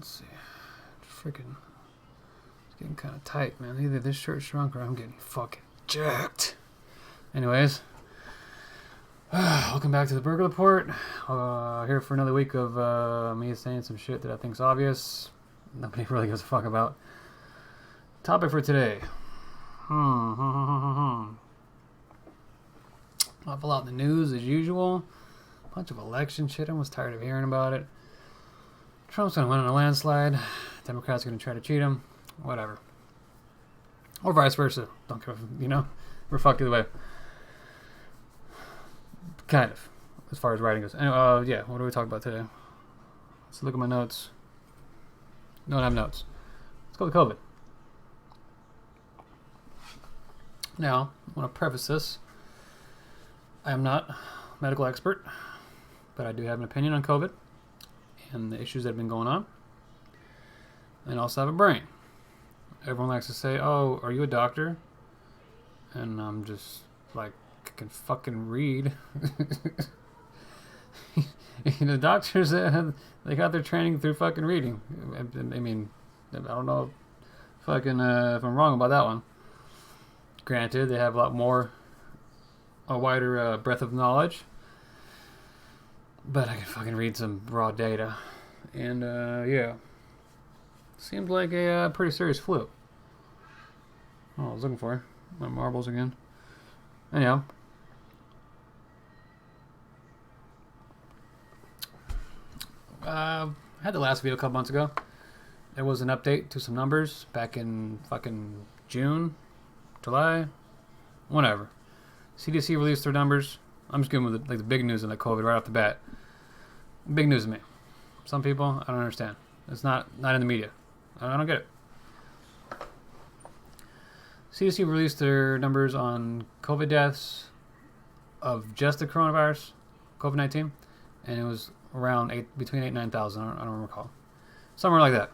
Let's see. Freaking. It's getting kind of tight, man. Either this shirt shrunk or I'm getting fucking jacked. Anyways. Welcome back to the Burglar Report. Here for another week of me saying some shit that I think's obvious. Nobody really gives a fuck about. Topic for today. Awful lot in the news as usual. Bunch of election shit. I was tired of hearing about it. Trump's gonna win in a landslide. Democrats are gonna try to cheat him. Whatever. Or vice versa. Don't care. We're fucked either way. Kind of, as far as writing goes. Anyway, yeah. What do we talk about today? Let's look at my notes. Don't have notes. Let's go with COVID. Now, I want to preface this. I am not a medical expert, but I do have an opinion on COVID and the issues that have been going on. And I also have a brain. Everyone likes to say, "Oh, are you a doctor?" And I'm just like, I can fucking read. The doctors, they got their training through fucking reading. I mean, I don't know fucking if I'm wrong about that one. Granted, they have a wider breadth of knowledge. But I can fucking read some raw data. And, yeah. Seems like a pretty serious flu. Oh, I was looking for my marbles again. Anyhow. I had the last video a couple months ago. There was an update to some numbers back in fucking June, July, whatever. CDC released their numbers. I'm just giving with the big news on the COVID right off the bat. Big news to me. Some people, I don't understand. It's not in the media. I don't get it. CDC released their numbers on COVID deaths of just the coronavirus, COVID-19, and it was around between 8,000 and 9,000. I don't recall. Somewhere like that.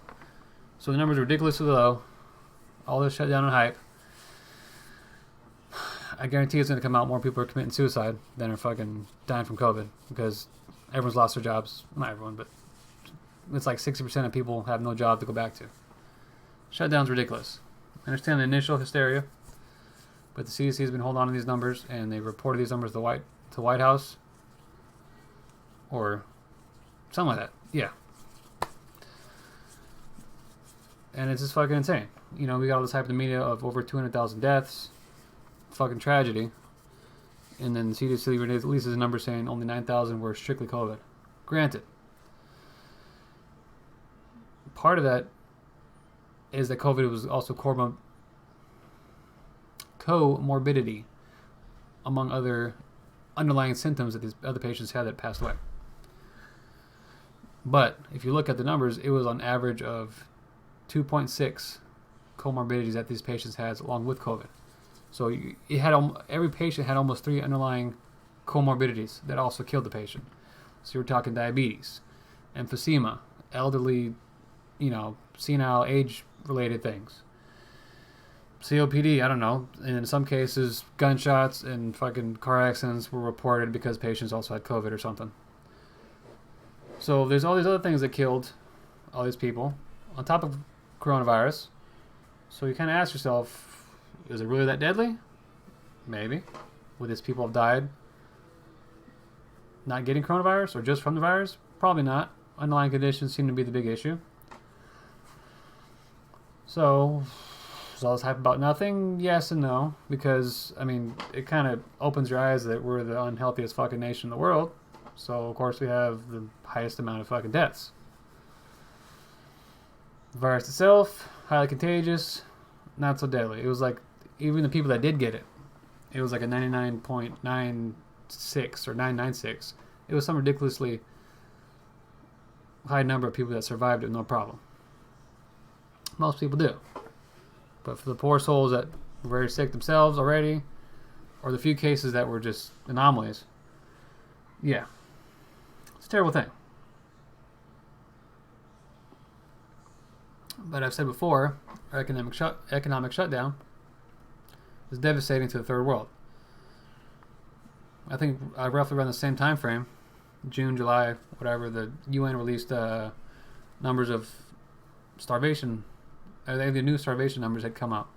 So the numbers are ridiculously low. All this shutdown and hype. I guarantee it's going to come out more people are committing suicide than are fucking dying from COVID because everyone's lost their jobs. Not everyone, but it's like 60% of people have no job to go back to. Shutdown's ridiculous. I understand the initial hysteria, but the CDC has been holding on to these numbers, and they reported these numbers to White House or something like that. Yeah. And it's just fucking insane. We got all this hype in the media of over 200,000 deaths. Fucking tragedy. And then the CDC releases a number saying only 9,000 were strictly COVID. Granted. Part of that is that COVID was also comorbidity among other underlying symptoms that these other patients had that passed away. But if you look at the numbers, it was on average of 2.6 comorbidities that these patients had along with COVID. So every patient had almost 3 underlying comorbidities that also killed the patient. So you're talking diabetes, emphysema, elderly, senile, age-related things. COPD, I don't know. And in some cases, gunshots and fucking car accidents were reported because patients also had COVID or something. So there's all these other things that killed all these people on top of coronavirus. So you kind of ask yourself, is it really that deadly? Maybe. Would these people have died not getting coronavirus or just from the virus? Probably not. Underlying conditions seem to be the big issue. So, is all this hype about nothing? Yes and no. Because, it kind of opens your eyes that we're the unhealthiest fucking nation in the world. So, of course, we have the highest amount of fucking deaths. The virus itself, highly contagious, not so deadly. It was like, even the people that did get it, it was like a 99.96 or 996. It was some ridiculously high number of people that survived it, no problem. Most people do. But for the poor souls that were very sick themselves already, or the few cases that were just anomalies, yeah. It's a terrible thing. But I've said before, economic shutdown is devastating to the third world. I think roughly around the same time frame, June, July, whatever, the UN released numbers of starvation. The new starvation numbers had come out,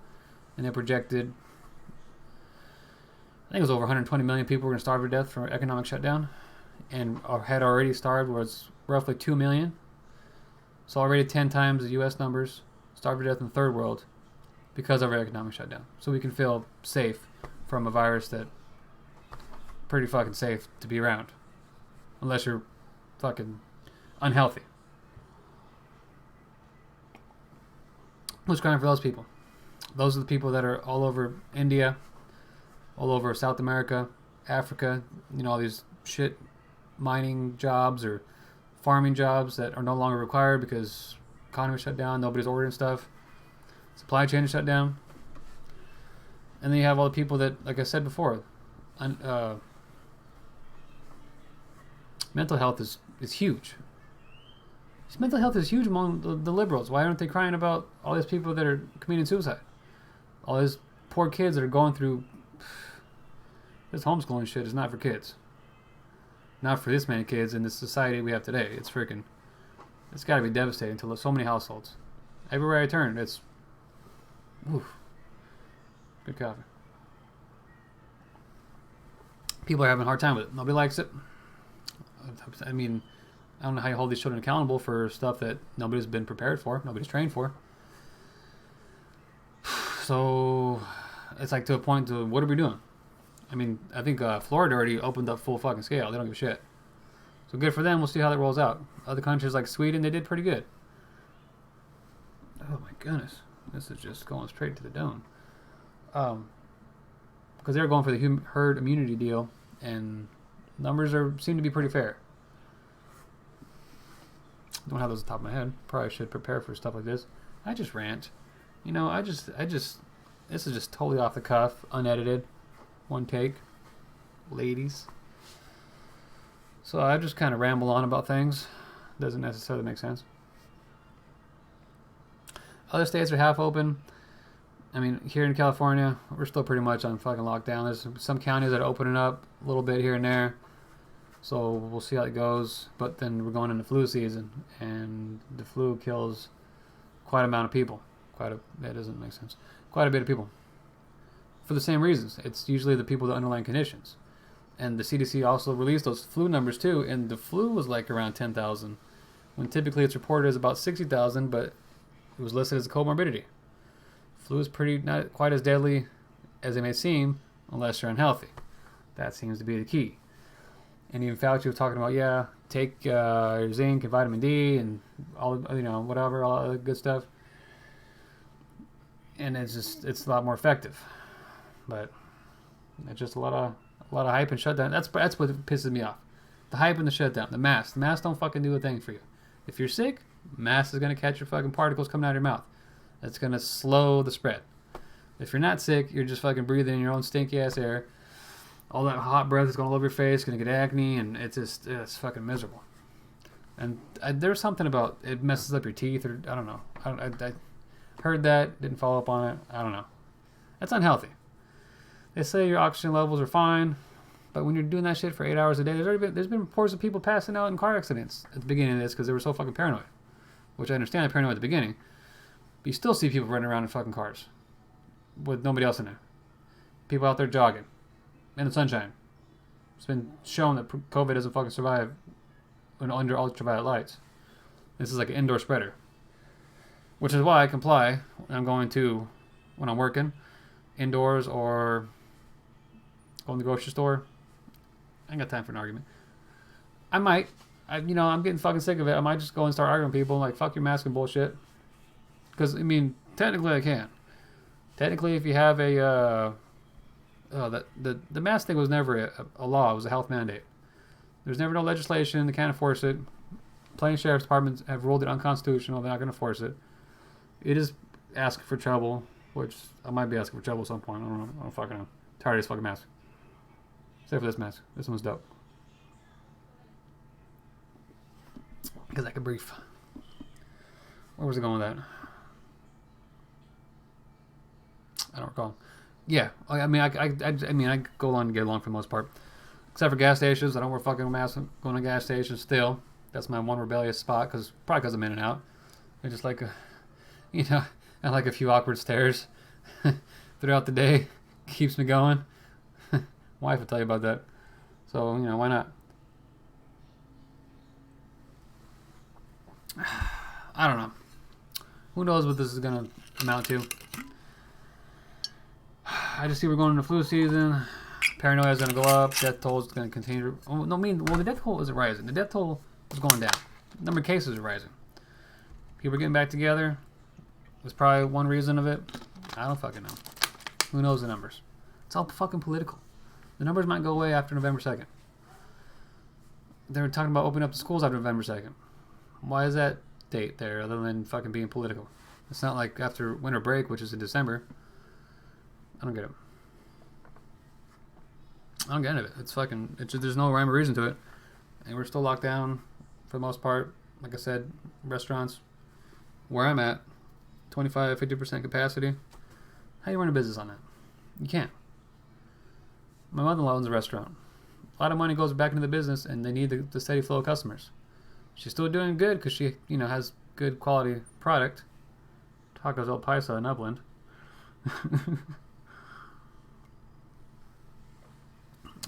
and they projected, I think it was over 120 million people were going to starve to death from economic shutdown, and had already starved was roughly 2 million. So already 10 times the U.S. numbers starved to death in the third world because of our economic shutdown. So we can feel safe from a virus that pretty fucking safe to be around, unless you're fucking unhealthy. Who's crying for those people? Those are the people that are all over India, all over South America, Africa, all these shit mining jobs or farming jobs that are no longer required because economy shut down, nobody's ordering stuff, supply chain is shut down. And then you have all the people that, like I said before, mental health is huge. Mental health is huge among the liberals. Why aren't they crying about all these people that are committing suicide? All these poor kids that are going through this homeschooling shit is not for kids. Not for this many kids in the society we have today. It's got to be devastating to so many households. Everywhere I turn, it's, oof, good coffee. People are having a hard time with it. Nobody likes it. I mean, I don't know how you hold these children accountable for stuff that nobody's been prepared for, nobody's trained for. So it's like to a point to, what are we doing? I mean, I think Florida already opened up full fucking scale. They don't give a shit. So good for them. We'll see how that rolls out. Other countries like Sweden, they did pretty good. Oh my goodness. This is just going straight to the dome. Because they were going for the herd immunity deal, and numbers seem to be pretty fair. Don't have those on the top of my head. Probably should prepare for stuff like this. I just rant. This is just totally off the cuff, unedited, one take, ladies. So I just kind of ramble on about things. Doesn't necessarily make sense. Other states are half open. I mean, here in California, we're still pretty much on fucking lockdown. There's some counties that are opening up a little bit here and there. So we'll see how it goes. But then we're going into flu season, and the flu kills quite a amount of people. That doesn't make sense. Quite a bit of people. For the same reasons. It's usually the people with the underlying conditions. And the CDC also released those flu numbers too, and the flu was like around 10,000, when typically it's reported as about 60,000, but it was listed as a comorbidity. Flu is not quite as deadly as it may seem unless you're unhealthy. That seems to be the key. And even Fauci was talking about, take your zinc and vitamin D and all, whatever, all the good stuff. And it's a lot more effective. But it's just a lot of hype and shutdown. That's what pisses me off. The hype and the shutdown. The masks. The masks don't fucking do a thing for you. If you're sick, mask is going to catch your fucking particles coming out of your mouth. That's going to slow the spread. If you're not sick, you're just fucking breathing in your own stinky ass air. All that hot breath is going all over your face, going to get acne, and it's fucking miserable. And there's something about it messes up your teeth, or I don't know. I heard that, didn't follow up on it. I don't know. That's unhealthy. They say your oxygen levels are fine, but when you're doing that shit for 8 hours a day, there's been reports of people passing out in car accidents at the beginning of this because they were so fucking paranoid. Which I understand they're paranoid at the beginning, but you still see people running around in fucking cars with nobody else in there. People out there jogging in the sunshine. It's been shown that COVID doesn't fucking survive under ultraviolet lights. This is like an indoor spreader, which is why I comply when I'm working indoors or go in the grocery store. I ain't got time for an argument. I'm getting fucking sick of it. I might just go and start arguing with people like, fuck your mask and bullshit. Because, technically I can. Technically, if you have the mask thing was never a law. It was a health mandate. There's never no legislation. They can't enforce it. Plenty of sheriff's departments have ruled it unconstitutional. They're not going to enforce it. It is asking for trouble, which I might be asking for trouble at some point. I don't know. I don't fucking know. Tired of this fucking mask. Except for this mask. This one's dope. Because I can breathe. Where was it going with that? I don't recall. Yeah, I go along and get along for the most part. Except for gas stations. I don't wear fucking masks going to gas stations still. That's my one rebellious spot, probably because I'm in and out. It's just like you know, and like a few awkward stares throughout the day keeps me going. Wife will tell you about that. So, you know, why not? I don't know. Who knows what this is going to amount to? I just see we're going into flu season. Paranoia is going to go up. Death toll is going to continue. Oh, no, the death toll isn't rising. The death toll is going down. The number of cases are rising. People are getting back together. There's probably one reason of it. I don't fucking know. Who knows the numbers? It's all fucking political. The numbers might go away after November 2nd. They were talking about opening up the schools after November 2nd. Why is that date there other than fucking being political? It's not like after winter break, which is in December. I don't get it. I don't get it. It's fucking... there's no rhyme or reason to it. And we're still locked down for the most part. Like I said, restaurants, where I'm at, 25-50% capacity. How do you run a business on that? You can't. My mother-in-law owns a restaurant. A lot of money goes back into the business, and they need the steady flow of customers. She's still doing good because she, you know, has good quality product. Tacos El Paisa in Upland.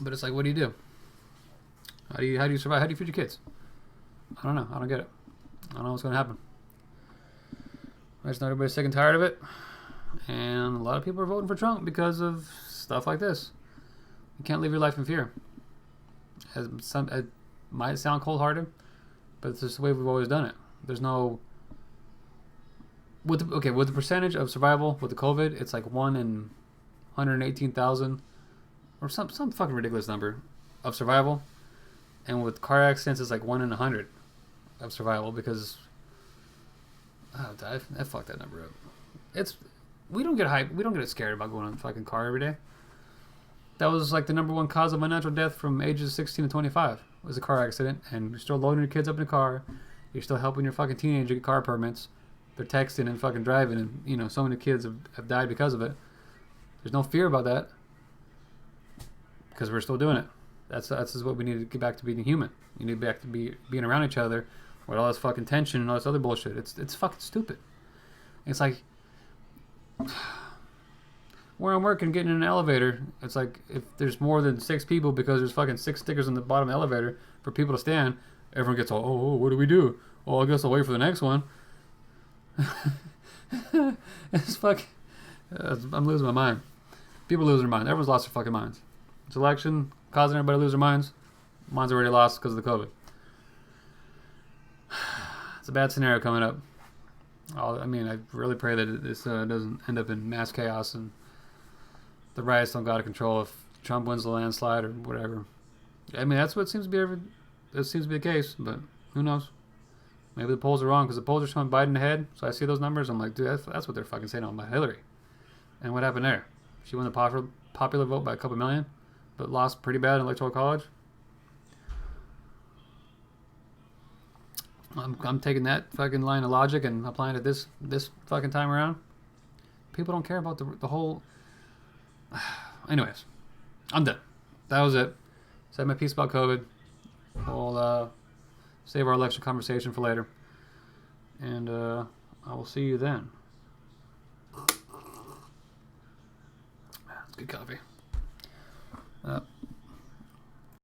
But it's like, what do you do? How do you survive? How do you feed your kids? I don't know. I don't get it. I don't know what's going to happen. I just know everybody's sick and tired of it. And a lot of people are voting for Trump because of stuff like this. You can't live your life in fear. It might sound cold-hearted, but it's just the way we've always done it. There's no... with the percentage of survival with the COVID, it's like 1 in 118,000 or some fucking ridiculous number of survival. And with car accidents, it's like 1 in 100 of survival because... I fucked that number up. We don't get hyped. We don't get scared about going on a fucking car every day. That was like the number one cause of unnatural death from ages 16 to 25 was a car accident. And you're still loading your kids up in a car. You're still helping your fucking teenager get car permits. They're texting and fucking driving, and you know so many kids have died because of it. There's no fear about that because we're still doing it. That's what we need to get back to being human. You need back to being around each other with all this fucking tension and all this other bullshit. It's fucking stupid. It's like where I'm working, getting in an elevator. It's like if there's more than 6 people because there's fucking 6 stickers on the bottom of the elevator for people to stand. Everyone gets all, oh, what do we do? Oh, I guess I'll wait for the next one. It's fucking... I'm losing my mind. People lose their mind. Everyone's lost their fucking minds. This election causing everybody to lose their minds. Mine's already lost because of the COVID. It's a bad scenario coming up. I really pray that this doesn't end up in mass chaos and the riots don't go out of control if Trump wins the landslide or whatever. I mean, that's what seems to be the case, but who knows? Maybe the polls are wrong because the polls are showing Biden ahead. So I see those numbers. I'm like, dude, that's what they're fucking saying about Hillary. And what happened there? She won the popular vote by a couple million, but lost pretty bad in electoral college. I'm taking that fucking line of logic and applying it this fucking time around. People don't care about the whole... Anyways, I'm done. That was it. Said my piece about COVID. We'll save our election conversation for later. And I will see you then. It's good coffee.